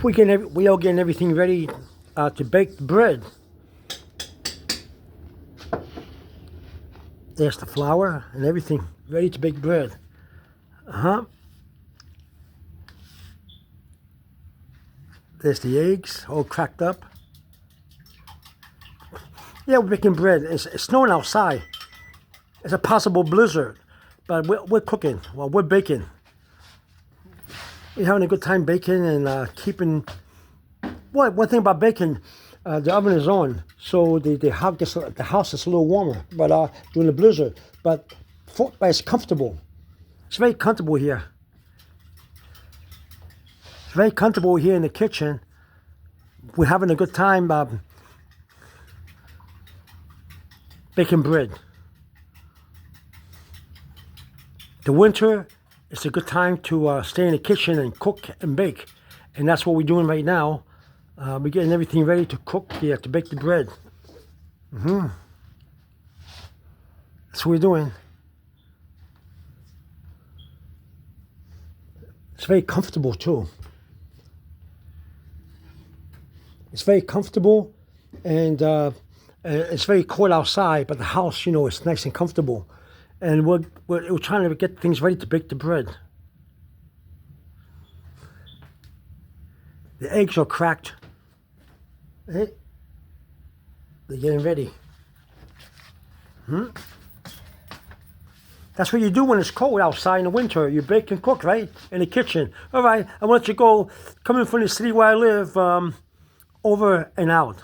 we are getting everything ready to bake the bread. There's the flour and everything ready to bake bread. There's the eggs all cracked up. Yeah, we're baking bread. It's snowing outside. It's a possible blizzard, but we're cooking while we're baking. We're having a good time baking and keeping. Well, one thing about baking, the oven is on, so the house is a little warmer. But during the blizzard, but it's comfortable. It's very comfortable here. It's very comfortable here in the kitchen. We're having a good time baking bread. The winter is a good time to stay in the kitchen and cook and bake, and that's what we're doing right now. We're getting everything ready to cook here to bake the bread. That's what we're doing. It's very comfortable too. It's very comfortable, and it's very cold outside, but the house, is nice and comfortable. And we're trying to get things ready to bake the bread. The eggs are cracked. They're getting ready. That's what you do when it's cold outside in the winter. You bake and cook, right? In the kitchen. All right, I want you to go, coming from the city where I live, over and out.